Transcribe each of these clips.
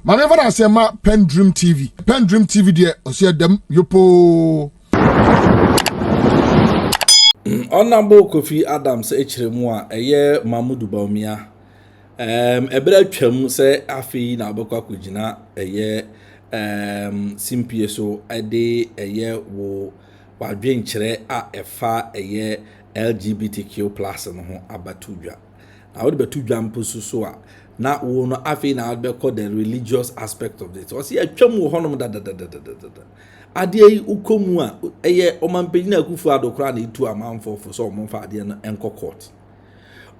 Maneva na sema PENDREAM TV. PENDREAM TV de osia dem yopo. Honorable Kofi Adams echiremu a eye Mamudu Bawumia. Ebere twam se afi na abekwa kugina eye simpie so ade eye wo wadwenkyere a efa eye LGBTQ+ no ho abatudwa. Na wode betudwa mposo so a na wo no afi na abekọ the religious aspect of it. O se atwam wo honom da ade yi ukomu a eye omampanyina Akuffo Addo kra na itu amanfo so omfa ade no enko court.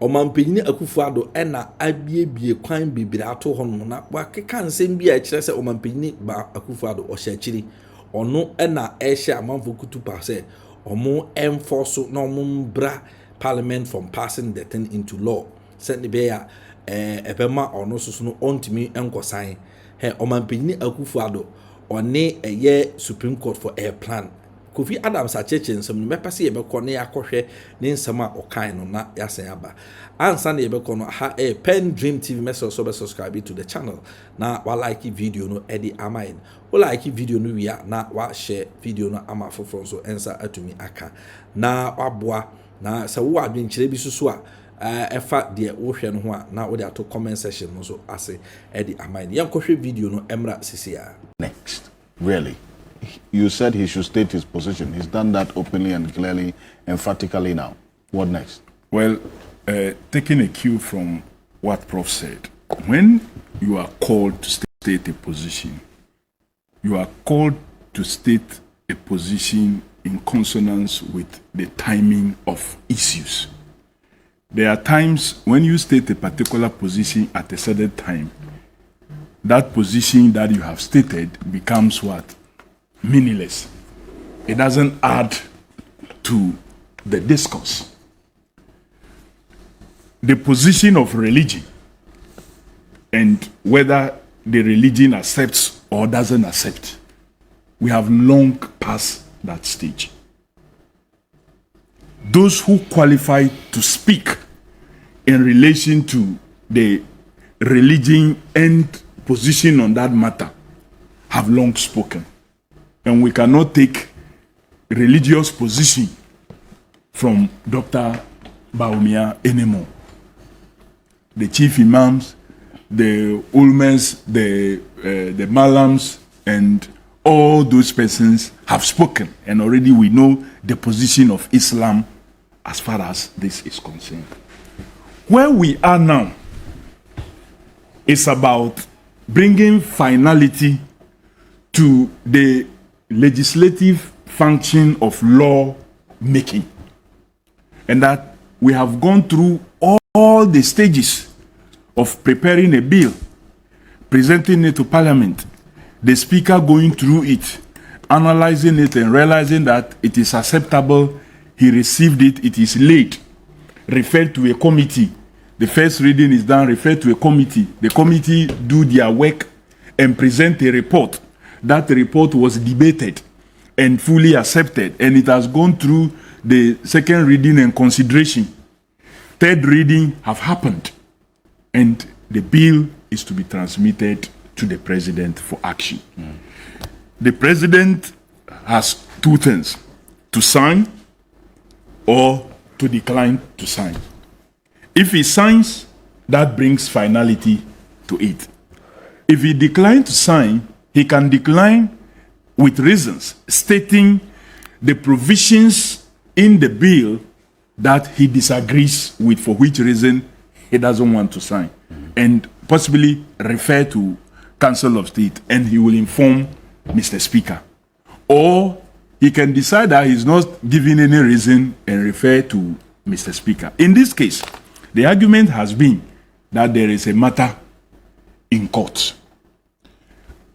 Omampanyina Akuffo Addo na abiebie kwan bibire ato honom na wakeka nsem bi a kire se omampanyini ba Akuffo Addo o hye akiri ono na ehye amanfo kutupa se omo enforce no omo bra parliament from passing the thing into law. Send be ya ebema ono susu no ontimi enkosan he omampanyini Akuffo Addo one eye Supreme Court for air plan. Kofi Adams acheche nsem no mepase yebekọ ne yakọhwe ne nsem a okan no na yasen aba ansa na yebekọ no ha PENDREAM TV message so be subscribe to the channel na wa like video no edi amain wo like video no wia na wa share video no ama foforo so ensa atumi aka na waboa na se wo adwenkyere bi susu a efa de wo hwe no ho a na wo de ato comment section no so ase edi amain yankọhwe video no emra sisia. Next, really, you said he should state his position. He's done that openly and clearly, emphatically now. What next? Well, taking a cue from what Prof said, when you are called to state a position, you are called to state a position in consonance with the timing of issues. There are times when you state a particular position at a certain time, that position that you have stated becomes what? Meaningless. It doesn't add to the discourse. The position of religion and whether the religion accepts or doesn't accept, we have long passed that stage. Those who qualify to speak in relation to the religion and position on that matter have long spoken, and we cannot take religious position from Dr. Bawumia anymore. The chief imams, the ulmas, the malams, and all those persons have spoken, and already we know the position of Islam as far as this is concerned. Where we are now is about bringing finality to the legislative function of law making, and that we have gone through all the stages of preparing a bill, presenting it to Parliament, the Speaker going through it, analyzing it and realizing that it is acceptable, he received it, it is late, referred to a committee. The first reading is done, referred to a committee. The committee do their work and present a report. That report was debated and fully accepted, and it has gone through the second reading and consideration. Third reading have happened, and the bill is to be transmitted to the president for action. The president has two things: to sign or to decline to sign. If he signs, that brings finality to it. If he declines to sign, he can decline with reasons stating the provisions in the bill that he disagrees with, for which reason he doesn't want to sign, and possibly refer to Council of State, and he will inform Mr. Speaker. Or he can decide that he's not giving any reason and refer to Mr. Speaker. In this case, the argument has been that there is a matter in court.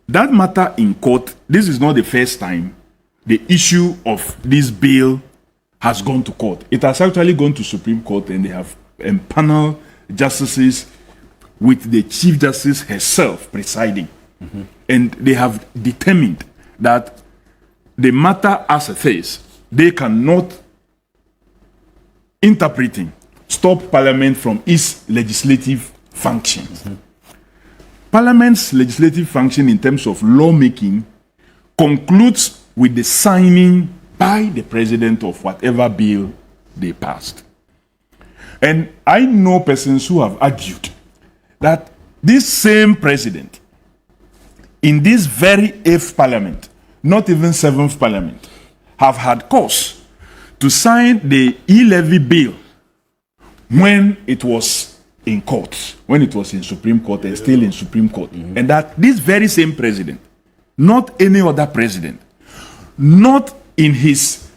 That matter in court, this is not the first time the issue of this bill has gone to court. It has actually gone to Supreme Court, and they have empaneled justices with the Chief Justice herself presiding. And they have determined that the matter as it is, they cannot interpreting stop Parliament from its legislative functions. Parliament's legislative function in terms of lawmaking concludes with the signing by the president of whatever bill they passed. And I know persons who have argued that this same president, in this very 8th parliament, not even 7th parliament, have had cause to sign the e-levy bill when it was in court, when it was in Supreme Court and still in Supreme Court. And that this very same president, not any other president, not in his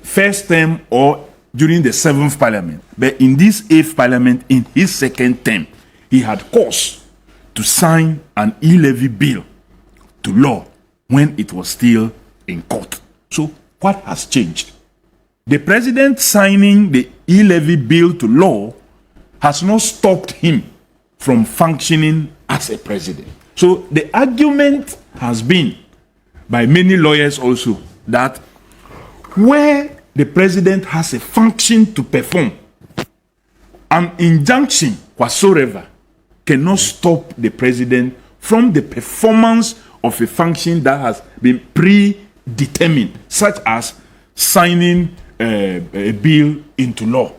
first term or during the 7th parliament, but in this 8th parliament, in his 2nd term, he had cause to sign an e-levy bill to law when it was still in court. So what has changed? The president signing the e-levy bill to law has not stopped him from functioning as a president. So the argument has been by many lawyers also that where the president has a function to perform, an injunction whatsoever cannot stop the president from the performance of a function that has been predetermined, such as signing a bill into law.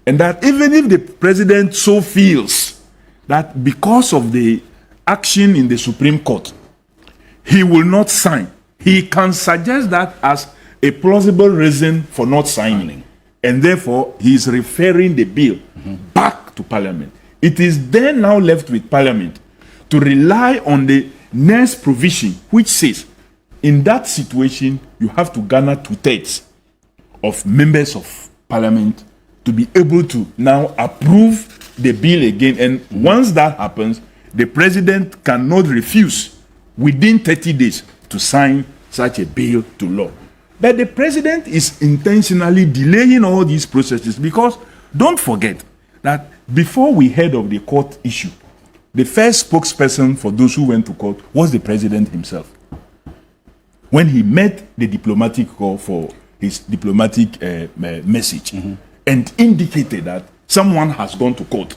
And that even if the president so feels that because of the action in the Supreme Court, he will not sign, he can suggest that as a plausible reason for not signing. And therefore, he is referring the bill back to Parliament. It is then now left with Parliament to rely on the next provision, which says, in that situation, you have to garner 2/3 of members of Parliament to be able to now approve the bill again. And once that happens, the president cannot refuse within 30 days to sign such a bill to law. But the president is intentionally delaying all these processes because don't forget that before we heard of the court issue, the first spokesperson for those who went to court was the president himself. When he met the diplomatic call for his diplomatic message and indicated that someone has gone to court.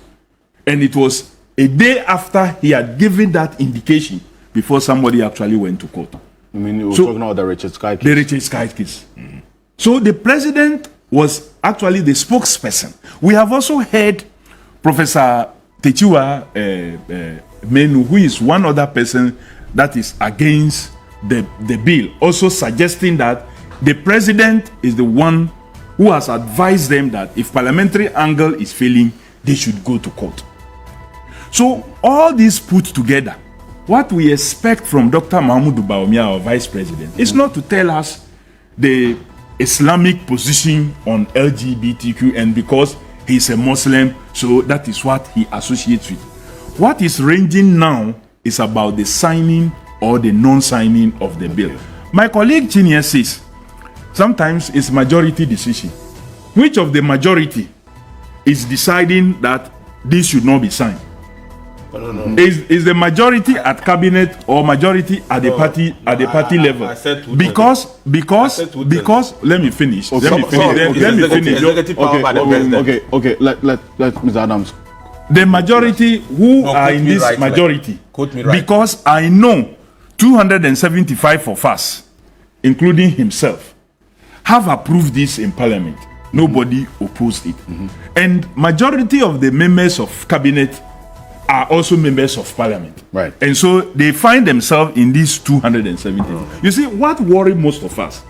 And it was a day after he had given that indication before somebody actually went to court. I mean, you were talking about the Richard Sky case. The Richard Sky case. So the president was actually the spokesperson. We have also heard Professor Techiwa Menu, who is one other person that is against the bill, also suggesting that the president is the one who has advised them that if parliamentary angle is failing, they should go to court. So all this put together, what we expect from Dr. Mahmoud Bawumia, our vice president, is not to tell us the Islamic position on LGBTQ and because he's a Muslim, so that is what he associates with. What is ranging now is about the signing or the non-signing of the bill. My colleague Chinyere says, sometimes it's majority decision. Which of the majority is deciding that this should not be signed? No. Is the majority at cabinet or majority at the party level? I said because let me finish. Let me finish. Okay. Let Mr. Adams. The majority who are in this majority, because I know 275 of us, including himself, have approved this in Parliament. Nobody opposed it. And majority of the members of cabinet are also members of Parliament. Right. And so they find themselves in these 270. You see, what worried most of us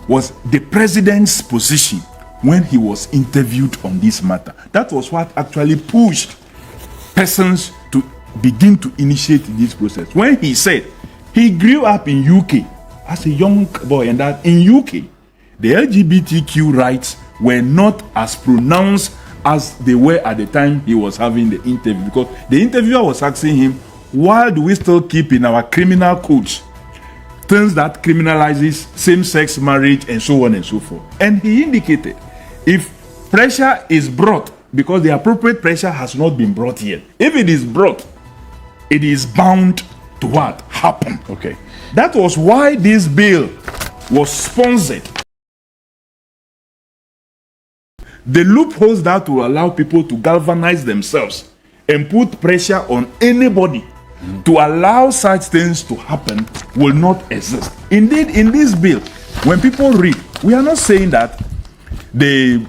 was the president's position when he was interviewed on this matter. That was what actually pushed persons to begin to initiate this process. When he said he grew up in UK as a young boy, and that in UK, the LGBTQ rights were not as pronounced as they were at the time he was having the interview, because the interviewer was asking him, why do we still keep in our criminal codes things that criminalizes same-sex marriage and so on and so forth? And he indicated, if pressure is brought, because the appropriate pressure has not been brought yet, if it is brought, it is bound to what? Happen. Okay. That was why this bill was sponsored. The loopholes that will allow people to galvanize themselves and put pressure on anybody to allow such things to happen will not exist. Indeed, in this bill, when people read, we are not saying that the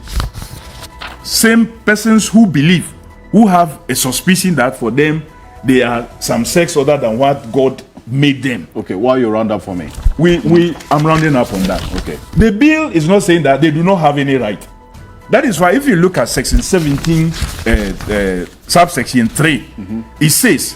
same persons who believe, who have a suspicion that for them they are some sex other than what God made them. Okay, while you round up for me. I'm rounding up on that. Okay. The bill is not saying that they do not have any right. That is why if you look at section 17, subsection 3, it says,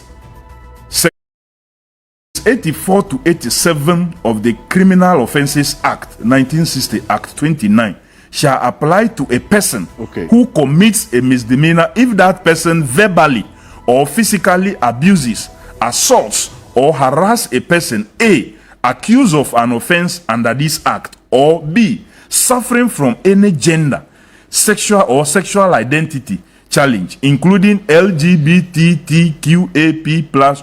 84 to 87 of the Criminal Offences Act 1960 Act 29 shall apply to a person who commits a misdemeanor if that person verbally or physically abuses, assaults, or harass a person A, accused of an offense under this act, or B, suffering from any gender, sexual or sexual identity challenge, including LGBTQAP+,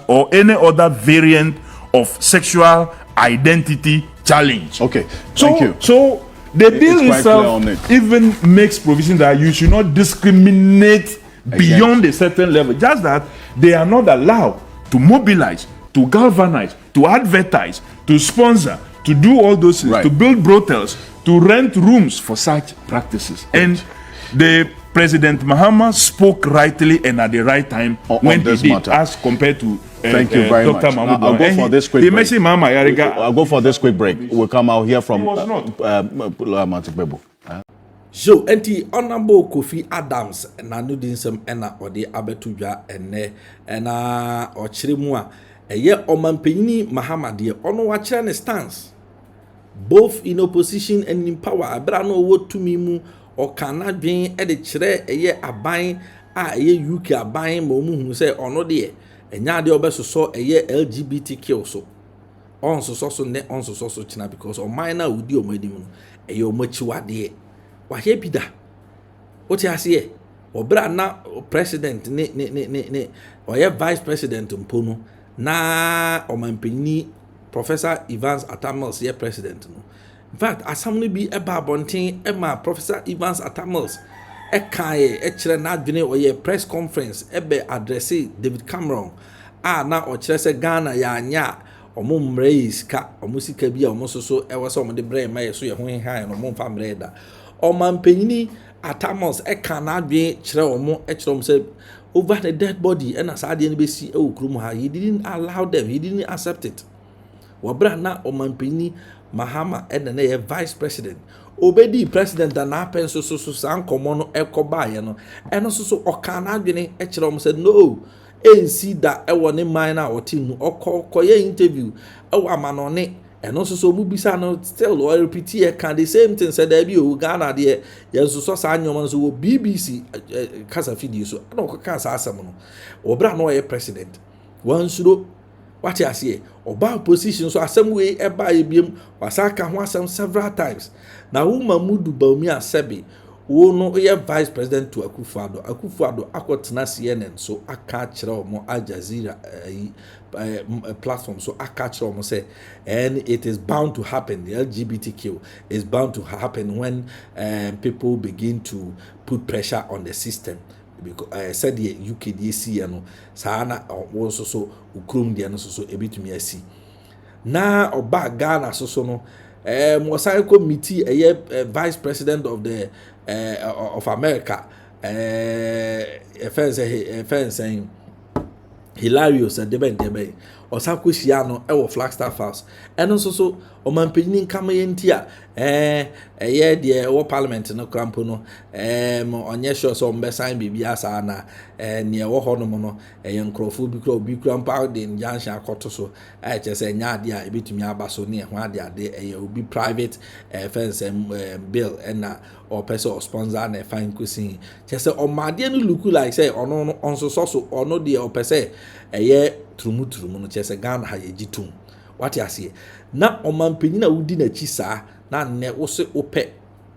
or any other variant of sexual identity challenge. Okay, thank you. So the bill itself even makes provision that you should not discriminate beyond a certain level. Just that they are not allowed to mobilize, to galvanize, to advertise, to sponsor, to do all those things, to build brothels, to rent rooms for such practices. And the President Mahama spoke rightly and at the right time when he did, as compared to thank you very Dr. much. Mahmoud. I'll go for this quick break. I'll go for this quick break. We'll come out here from Matibebo. So, enti honorable Kofi Adams na no dinsem ena ode abetudwa ene na ochire mu a eye omanpanyi Mahama de ono wa kire ne stance both in opposition and in power. Abra no wo tumi mu o kana dwen e de kire eye aban a eye UK aban ma mu hu se ono de enya de obesoso eye LGBTQ so on so ne on so china because o minor udi o madim no eye o machiwade wahye bida oti ase obra na president ne oye vice president mpono na omanpanyi Professor Evans Atamils ye president no. In fact, asamno bi eba bonten ema Professor Evans Atamils e kae e kire na adwene oye press conference ebe address David Cameron na o kire se Ghana ya anya omo mrei sika omo sika bi a omo soso e wose omo de bre ma ye so ye ho han no mo mfa mre da omanpanyi Atamils e ka na adwene kire omo e kire omo se over the dead body and as ade be si e okrum ha, he didn't allow them, he didn't accept it. Wabra na omanpanyi Mahama and the vice president obedi president and happen so san komono ekoba ye no eno so okana adwene e kire om said no ensi da e woni man na otinu okoye interview e wa manone eno so mu bisa no still o repeat e can the same thing said there be o Ghana de ye so sa anyoma so BBC kasa video so no ko kan sa asem no obra no ye president wan suro what you say about position so asem we e ba ebiem wasaka ho asem several times na Mamudu Bawumia sebi wo no ye vice president to Akuffo Addo akotena CNN so aka kire omo Al Jazeera platform so aka kire omo say and it is bound to happen. The LGBTQ is bound to happen when people begin to put pressure on the system. Because said the UKDC no sana also so ukrum dia no so ebitumi asi na oba Ghana so no Mosai committee vice president of the of America saying hilarious debe osako hia no e wo Flagstaff House eno so omanpanyin kama yentia ye de wo parliament no krampo no onye sure so mbe sign bibia sa na ne wo ho no mo no nkrofo bi krampo de njansha akoto so chese nya ade a ebetumi abaso ne ho ade obi private fence bill na or person or sponsor na fine kusin chese o made no look like say ono onso so ono de o pese trumu no chese Ghana ha yegitum what you say na omanpanyi na wudi na chi saa na ne wo se ope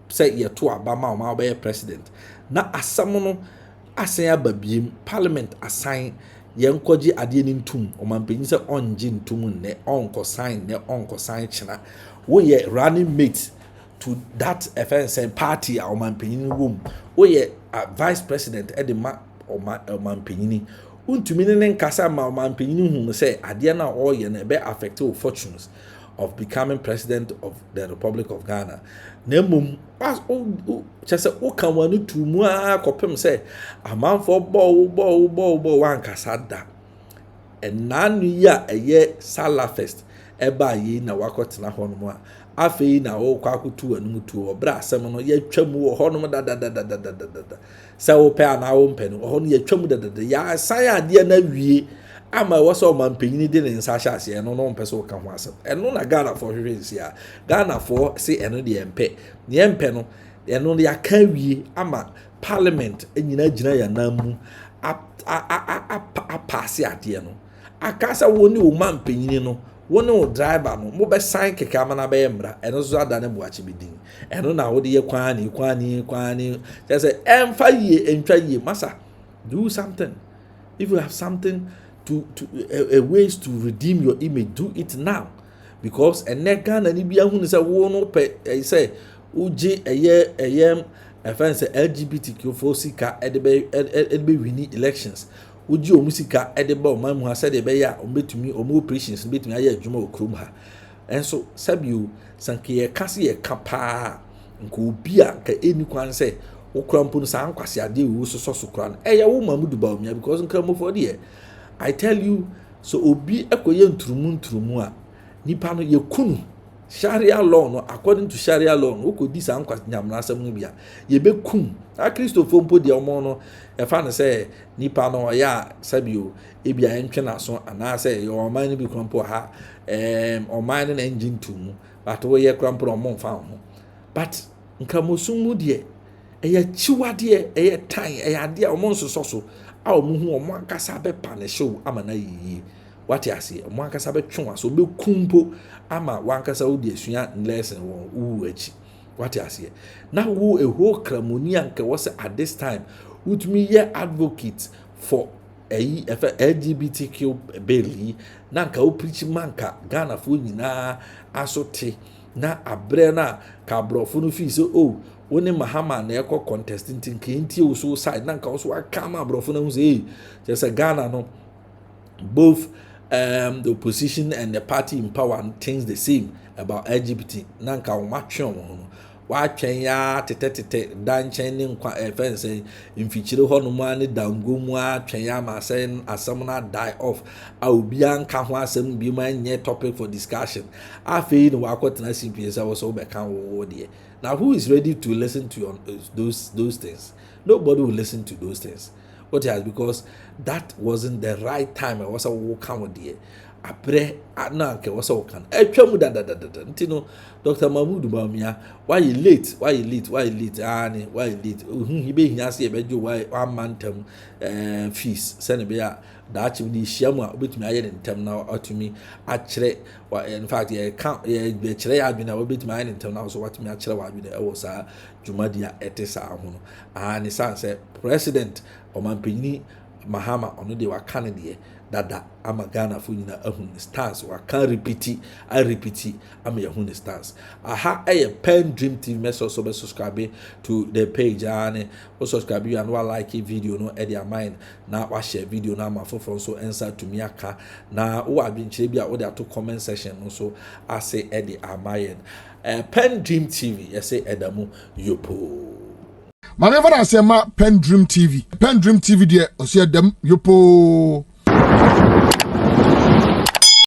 se ye to abama o ma be president na asam no asan ababiem parliament assign yenkoji ade ni ntum omanpanyi se onji ntum ne onko sign china wo ye running mate to that FNC party a omanpanyi room wo ye vice president edema ɔmanpanyini untumi ne nkasa ma ɔmanpanyini hu sɛ adeɛ na ɔyɛ na ɛbɛ affect your fortunes of becoming president of the Republic of Ghana. Na mmom kyerɛ sɛ woka w'ano tu mu a kɔpem sɛ amanfoɔ bɔ wankasa da ɛnaa no yi a ɛyɛ Salafest ɛba yi na wakɔtena hɔ nom a afei na wɔkɔ akoto w'anum tu ɔbrɛ asɛm no yɛatwa mu wɔ hɔ nom dadadadadada sɛ wopɛ anaa wompɛ no hɔ no yɛatwa mu dadada yɛasan adeɛ na wie ama ɛwɔ sɛ ɔmanpanyini de ne nsa hyɛ aseɛ no mpɛ sɛ woka ho asɛm ɛno na Ghanafoɔ hwehwɛ nsi a Ghanafoɔ se ɛno deɛ yɛmpɛ ne yɛmpɛ no ɛno yɛaka wie ama parliament nyina gyina yɛnan mu apaase adeɛ no aka sɛ wo ne wo manpanyini no wo ne wo driver no mo bɛ sign keke ama na bɛyɛ mmra ɛno so ada ne boakye bidin ɛno na wo de yɛ kwani kyerɛ sɛ ɛmfa yie ɛntwa yie masa do something if you have something to a ways to redeem your image, do it now, because Ghana ni bi ahun say wo no pe say uji friend say LGBTQ for sika edebe win elections uji omusika edebe o man mu ha say de be ya o betumi o mo operations betumi aye adwuma okrom ha enso sabiu sanke ye kase ye kapa nko obi a ka eni kwan say wo krampo no san kwase ade wo so kran eye wo mamudu Bawumia because nkramofo de I tell you, so obi ekoye nturumu a nipa no ye kunu Sharia law no according to Sharia law no ko di san kwa nyamna asem no bia ye be kum a Christopher mpo de omo no e fa no say nipa no ya sabio e bia entwe na so ana say your man no bi krampo ha oman na engine tumu but we ye krampo omo fa ho but nkramosun mu de e ye chiwade e ye tan e ya de omo nsoso so a omuhu omo ankasa be panisho ama na yiyi wati ase omo ankasa be twon aso be kumpo ama wankasa wo de asua lesson wo achi wati ase na wo eho kramoni anka wo se at this time utumi ye advocate for LGBTQ bill na nka wo preach manka Ghana fo nyina asote na abre na ka brofo no fi so woni Mahama na ekọ contesting nti o so side na nka o so aka ma brofo na hu say just Ghana no both the opposition and the party in power things the same about LGBT na nka o matwe won wa twen ya tete dan chen ni nkwa fence mfichire ho no ma ne dango mu a twen ya ma sen asem na die off a obi anka ho asem bi ma nye topic for discussion afei no wa kwotena CPS a wo so be kan wo de. Now, who is ready to listen to those things? Nobody will listen to those things. What else? Because that wasn't the right time. I was a walk out there. Apre ananke was a walk. Etwemu da. Ntino Dr. Mahmoud Bawumia, why you late? Ani, why you late? He be here say bejo why 1 month fees. Send be ya da achi ni hia mu a obetumi aye ntem na atumi akyere in fact ye kan ye be kyere ya adwena obetumi aye ntem na so watumi akyere wa adwena e wo sa dwumadia etesa ho no ani san say president omanpanyini Mahama ono de waka ne de dada ama Ghana fo nyina ahun stance waka repeat ama yahun stance aha PENDREAM TV message so be subscribe to the page and subscribe and like video no e dia mind na wa share video na ma fofo so answer to me aka na wo adwenkyere bia wo de ato comment section no so ase e de amayen PENDREAM TV yese edamu yopo Manever I say ma PENDREAM TV de osiedem yopo